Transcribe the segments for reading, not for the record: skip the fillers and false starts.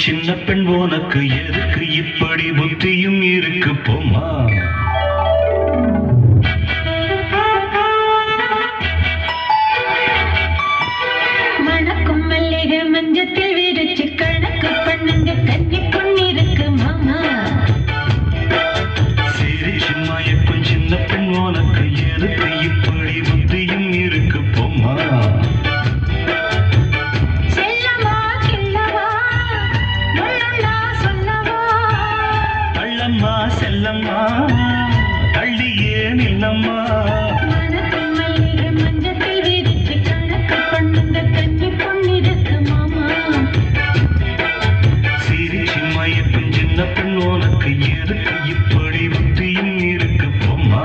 சின்ன பெண் உனக்கு எதுக்கு இப்படி புத்தியும் இருக்கு போமா மணக்கும் மல்லிகை மஞ்சத்தில் விரிச்சு கணக்கு பண்ணுங்க கன்னி பொண்ணிருக்கு மாமா சிரிச்சு மயக்கும் சின்ன பெண் உனக்கு எதுக்கு இப்படி புத்தியும் இருக்கு போமா செல்லம்மா தள்ளியே நில்லம்மா மணக்கும் மல்லிகை மஞ்சத்தில் விரிச்சு கணக்கு பண்ணுங்க கன்னி பொண்ணிருக்கு மாமா சிரிச்சு மயக்கும் சின்ன பெண் உனக்கு எதுக்கு இப்படி புத்தியும் இருக்கு போமா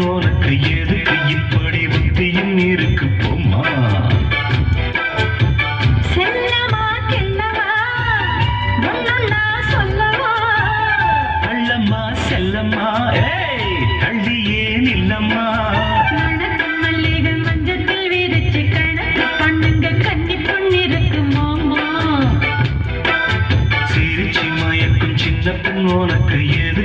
உனக்கு எதுக்கு இப்படி புத்தியும் இருக்கு போமா செல்லமா கிள்ளவா முன்னுள்ளா சொல்லவா அள்ளம்மா செல்லம்மா தள்ளியே நில்லம்மா மணக்கும் மல்லிகை மஞ்சத்தில் விரிச்சு கணக்கு பண்ணுங்க கன்னி பொண்ணிருக்கு மாமா சிரிச்சு மயக்கும் சின்ன பெண் உனக்கு எது